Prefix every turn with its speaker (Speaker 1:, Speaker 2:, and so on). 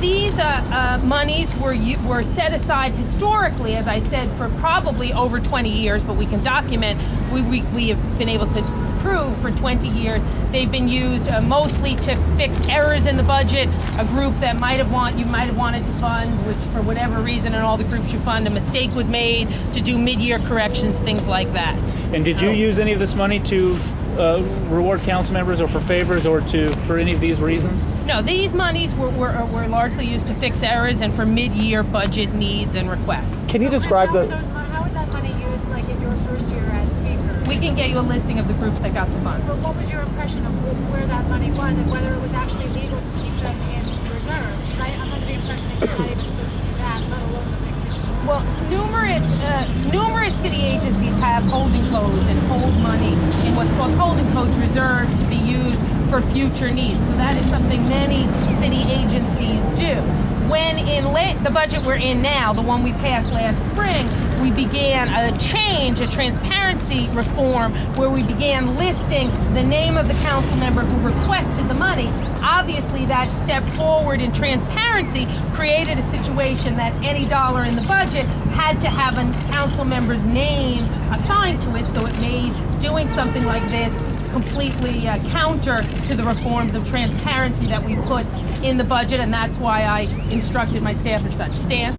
Speaker 1: these monies were set aside historically, as I said, for probably over 20 years, but we can document, we have been able to prove for 20 years. They've been used mostly to fix errors in the budget, a group that you might have wanted to fund, which for whatever reason in all the groups you fund, a mistake was made, to do mid-year corrections, things like that.
Speaker 2: And did you use any of this money to reward council members or for favors or for any of these reasons?
Speaker 1: No, these monies were largely used to fix errors and for mid-year budget needs and requests.
Speaker 3: Can you describe
Speaker 4: how was that money used, like in your first year as speaker?
Speaker 1: We can get you a listing of the groups that got the funds.
Speaker 4: But what was your impression of where that money was and whether it was actually legal to keep them in reserve? Because I'm under the impression that you're not even supposed to do that, let alone the fictitious.
Speaker 1: Well, numerous city agencies have holding codes and hold money in what's called holding codes reserved to be used for future needs. So that is something many city agencies do. When in the budget we're in now, the one we passed last spring, we began a transparency reform, where we began listing the name of the council member who requested the money. Obviously, that step forward in transparency created a situation that any dollar in the budget had to have a council member's name assigned to it, so it made doing something like this completely counter to the reforms of transparency that we put in the budget, and that's why I instructed my staff as such. Stan?